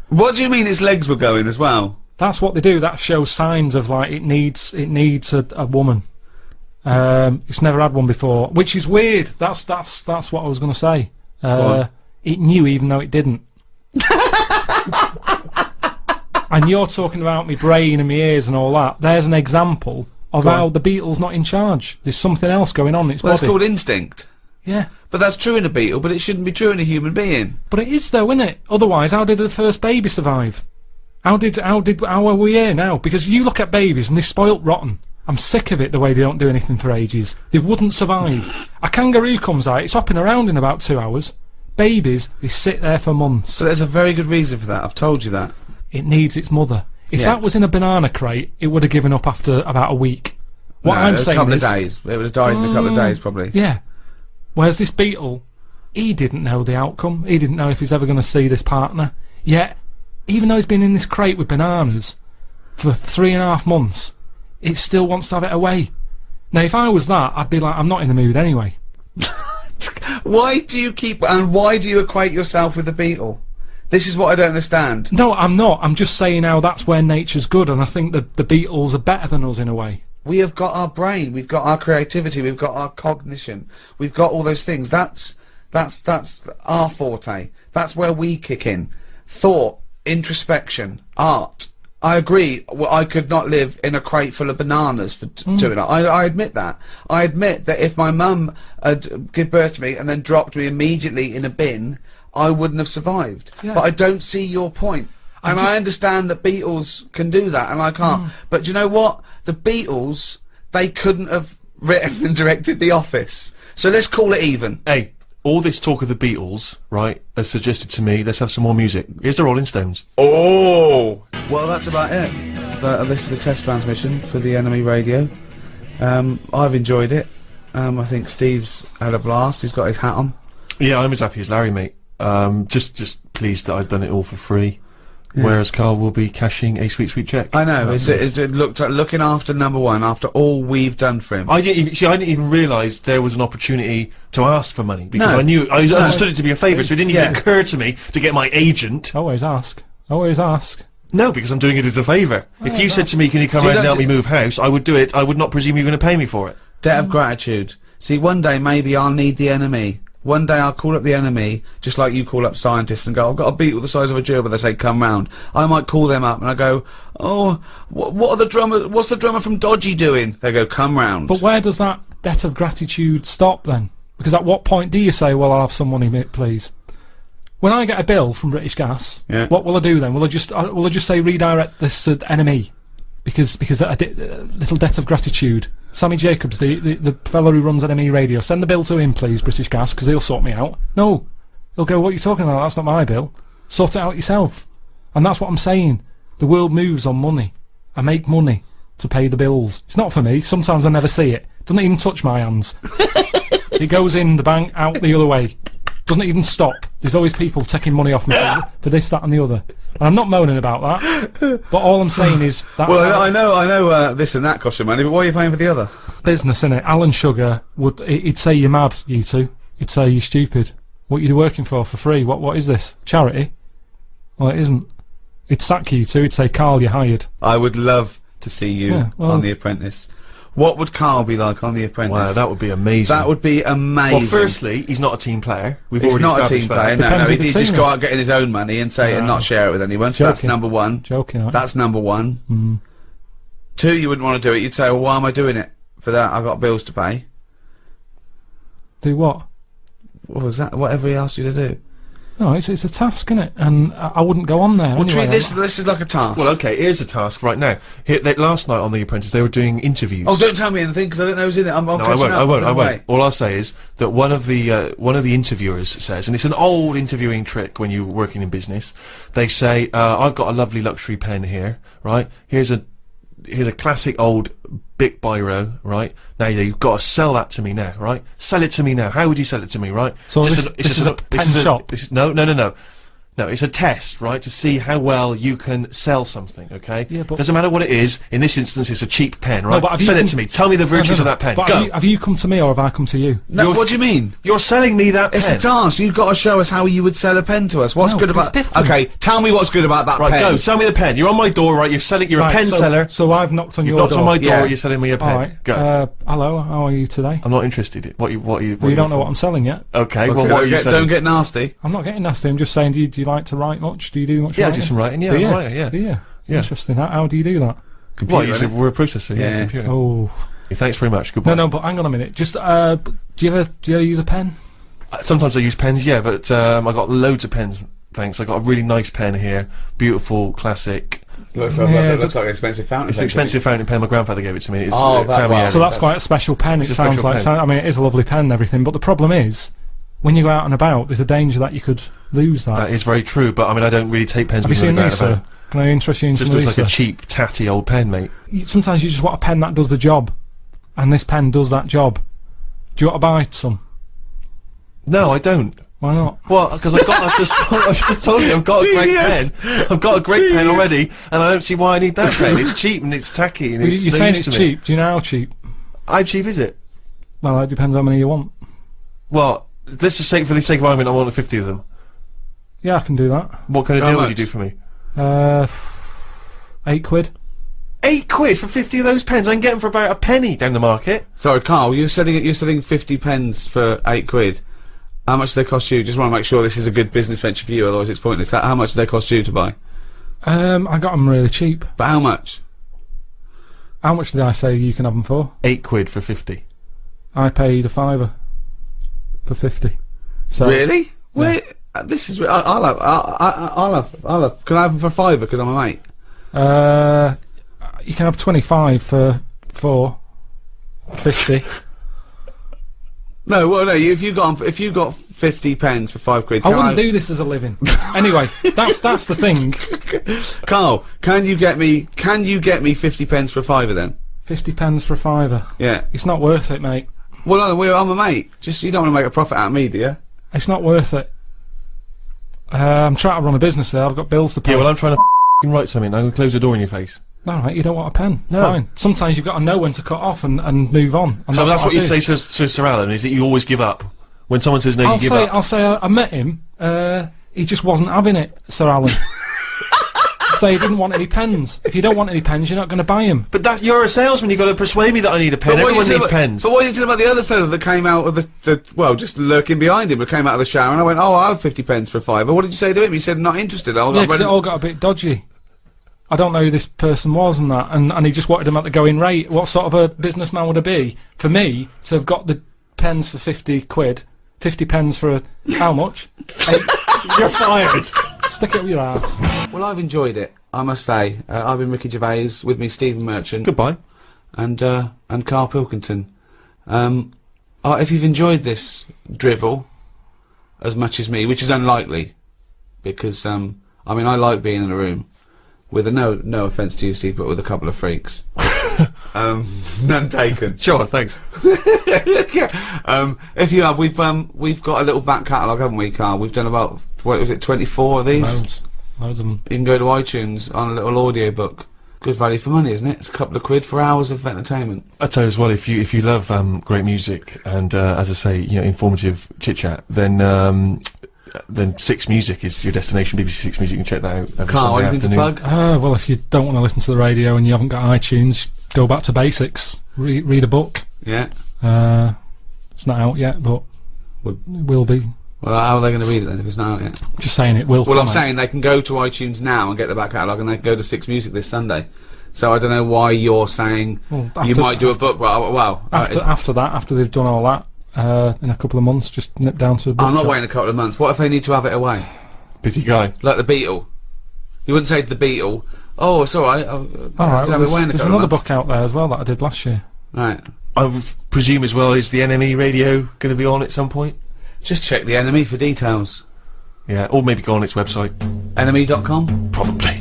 What do you mean its legs were going as well? That's what they do. That shows signs of, like, it needs a woman. It's never had one before, which is weird. That's what I was going to say. It knew even though it didn't. And you're talking about my brain and my ears and all that. There's an example of how the beetle's not in charge. There's something else going on in its body. It's called instinct. Yeah. But that's true in a beetle, but it shouldn't be true in a human being. But it is though, isn't it? Otherwise, how did the first baby survive? How are we here now? Because you look at babies and they're spoilt rotten. I'm sick of it, the way they don't do anything for ages. They wouldn't survive. A kangaroo comes out, it's hopping around in about 2 hours. Babies, they sit there for months. But there's a very good reason for that, I've told you that. It needs its mother. If that was in a banana crate, it would have given up after about a week. What I'm saying is... a couple of days. It would have died in a couple of days, probably. Yeah. Whereas this beetle, he didn't know the outcome. He didn't know if he's ever going to see this partner. Yet, even though he's been in this crate with bananas for 3.5 months, it still wants to have it away. Now, if I was that, I'd be like, I'm not in the mood anyway. Why do you equate yourself with the beetle? This is what I don't understand. No, I'm not. I'm just saying how that's where nature's good, and I think the beetles are better than us in a way. We have got our brain, we've got our creativity, we've got our cognition, we've got all those things. That's our forte. That's where we kick in. Thought, introspection, art. I agree. Well, I could not live in a crate full of bananas for 2 hours. I admit that. I admit that if my mum had given birth to me and then dropped me immediately in a bin, I wouldn't have survived. Yeah. But I don't see your point. And I understand that Beatles can do that, and I can't. But do you know what? The Beatles, they couldn't have written and directed The Office. So let's call it even. Hey, all this talk of the Beatles, right, has suggested to me, let's have some more music. Here's the Rolling Stones. Oh! Well, that's about it. This is the test transmission for the Enemy Radio. I've enjoyed it. I think Steve's had a blast. He's got his hat on. Yeah, I'm as happy as Larry, mate. Just pleased that I've done it all for free. Yeah. Whereas Carl will be cashing a sweet check. I know. It looked like looking after number one after all we've done for him. I didn't even realise there was an opportunity to ask for money because I understood it to be a favour. So it didn't even occur to me to get my agent. Always ask. Always ask. No, because I'm doing it as a favour. If you said to me, "Can you come around and help me move house?" I would do it. I would not presume you're going to pay me for it. Debt of gratitude. See, one day maybe I'll need the Enemy. One day I'll call up the Enemy, just like you call up scientists and go, I've got a beetle the size of a gerbil, they say, come round. I might call them up and I go, oh, what's the drummer from Dodgy doing? They go, come round. But where does that debt of gratitude stop then? Because at what point do you say, well, I'll have some money, please? When I get a bill from British Gas, what will I do then? Will I just say redirect this to Enemy? Because that little debt of gratitude. Sammy Jacobs, the fellow who runs NME Radio, send the bill to him, please, British Gas, because he'll sort me out. No. He'll go, what are you talking about? That's not my bill. Sort it out yourself. And that's what I'm saying. The world moves on money. I make money to pay the bills. It's not for me. Sometimes I never see it. Doesn't even touch my hands. It goes in the bank, out the other way. Doesn't even stop. There's always people taking money off me for this, that and the other. And I'm not moaning about that. But all I'm saying is... That's well, I know this and that costs you money, but why are you paying for the other? Business, innit? Alan Sugar he'd say you're mad, you two. He'd say you're stupid. What are you working for free? What is this? Charity? Well, it isn't. He'd sack you two. He'd say, Carl, you're hired. I would love to see you on The Apprentice. What would Carl be like on The Apprentice? Wow, that would be amazing. That would be amazing. Well, firstly, he's not a team player. He's not a team player. No, he'd just go out getting his own money and say and not share it with anyone. So that's number one. Joking. That's number one. 2, you wouldn't want to do it. You'd say, well, why am I doing it? For that, I've got bills to pay. Do what? What was that? Whatever he asked you to do. No, it's a task, innit? And I wouldn't go on there. Well, anyway, treat this is like a task. Well, okay, here's a task right now. Last night on The Apprentice, they were doing interviews. Oh, don't tell me anything because I don't know who's in it. No, I won't. All I'll say is that one of the interviewers says, and it's an old interviewing trick when you're working in business. They say, "I've got a lovely luxury pen here, right? Here's a classic old Bic biro, right? Now you've got to sell that to me now, right? Sell it to me now. How would you sell it to me, right?" So this is a pen shop. No. No, it's a test, right, to see how well you can sell something, okay? Yeah, but... Doesn't matter what it is. In this instance, it's a cheap pen, right? No, but Send it to me. Tell me the virtues of that pen. But Go! have you come to me, or have I come to you? No, what do you mean? You're selling me that It's pen. a task. You've got to show us how you would sell a pen to us. What's No, good but about... it's different. Okay, tell me what's good about that Right, pen. go. Sell me the pen. You're on my door, right? You're selling... You're a pen seller. So I've knocked on You've your knocked door. on my door, Yeah. you're selling me a pen. Alright. Go. Hello, how are you today? I'm not interested. What you Well, you don't know what I'm selling yet. Okay, well, Okay, what are you selling? don't get nasty. I'm not getting nasty, I'm just saying, do you like to write much? Do you do much Yeah, I writing? do some writing, yeah, Do you? I'm a writer, yeah. Do you? Yeah. Interesting. How do you do that? Well, you innit? said we're a processor, yeah. Yeah. Computer. Oh. Thanks very much, goodbye. No, but hang on a minute. Just, do you ever use a pen? Sometimes I use pens, yeah, but I got loads of pens, thanks. I got a really nice pen here. Beautiful, classic. Looks like- Yeah, it looks like an expensive fountain. It's an expensive fountain pen. My grandfather gave it to me. It's Oh, that family well. heirloom. So that's That's- quite a special pen. It It's a sounds special like. pen. I mean, it is a lovely pen and everything, but the problem is, when you go out and about, there's a danger that you could lose that. That is very true, but I mean, I don't really take pens. Have you with seen me these, about. sir? Can I interest you in Just some of looks these, like a sir? cheap, tatty old pen, mate. Sometimes you just want a pen that does the job, and this pen does that job. Do you want to buy some? No, I don't. Why not? Well, because I just told you I've got a great Genius. pen. I've got a great pen already, and I don't see why I need that pen. It's cheap and it's tacky and Well, it's you're no saying use it's to me. cheap. Do you know how cheap? How cheap is it? Well, it depends how many you want. Well, let's just say, for the sake of argument, I want 50 of them. Yeah, I can do that. What kind of How deal would Uh, you much? do for me? £8. £8 for 50 of those pens. I can get them for about a penny down the market. Sorry, Carl, you're selling 50 pens for £8. How much do they cost you? Just want to make sure this is a good business venture for you, otherwise it's pointless. How much do they cost you to buy? I got them really cheap. But how much? How much did I say you can have them for? £8 for 50. I paid a £5 for 50. So Really? Wait, this is... I'll have... Can I have them for £5 because I'm a mate? you can have 25 for 50. No, well, no. If you got 50 pens for £5, I wouldn't do this as a living. Anyway, that's the thing. Carl, can you get me 50 pens for £5 then? 50 pence for a £5. Yeah. It's not worth it, mate. Well, no, I'm a mate. Just you don't want to make a profit out of me, do you? It's not worth it. I'm trying to run a business there. I've got bills to pay. Yeah, well, I'm trying to write something. I'm going to close the door in your face. No, right, you don't want a pen. No. Fine. Sometimes you've got to know when to cut off and move on. And So that's what I you'd do. say to Sir Alan, is that you always give up? When someone says no, you give up. I'll say I met him. He just wasn't having it, Sir Alan. So he didn't want any pens. If you don't want any pens, you're not going to buy them. But you're a salesman, you've got to persuade me that I need a pen. But what Everyone you needs said pens. But what you said about the other fellow that came out of well, just lurking behind him, but came out of the shower, and I went, oh, I have 50 pens for £5. What did you say to him? He said, not interested. Yeah, because it all got a bit dodgy. I don't know who this person was and that, and he just wanted them at the going rate. What sort of a businessman would it be for me to have got the pens for £50, 50 pens for how much? 8. You're fired. Stick it up your ass. Well, I've enjoyed it, I must say. I've been Ricky Gervais, with me Stephen Merchant. Goodbye. And Karl Pilkington. If you've enjoyed this drivel as much as me, which is unlikely, because I mean, I like being in a room with no offence to you, Steve, but with a couple of freaks. None taken. Sure, thanks. If you have, we've got a little back catalogue, haven't we, Carl? We've done about, what was it, 24 of these? Loads of them. You can go to iTunes on a little audio book. Good value for money, isn't it? It's a couple of quid for hours of entertainment. I tell you as well, if you love great music and as I say, informative chit chat, then Six Music is your destination. BBC Six Music, you can check that out every Carl, Sunday anything to afternoon. plug? Well, if you don't want to listen to the radio and you haven't got iTunes, go back to basics. Read a book. Yeah. It's not out yet, but it will be. Well, how are they going to read it then if it's not out yet? Just saying it will. Well, come I'm out. saying they can go to iTunes now and get the back catalogue, and they can go to Six Music this Sunday. So I don't know why you're saying Well, you might do a book. Well, After they've done all that, in a couple of months, just nip down to a book I'm not shop. waiting a couple of months. What if they need to have it away? Busy guy. Like the Beatle. You wouldn't say to the Beatle, oh, it's alright. All right, well, there's another book. book out there as well that I did last year. Right. I would presume as well, is the NME radio going to be on at some point? Just check the Enemy for details. Yeah, or maybe go on its website. Enemy.com? Probably.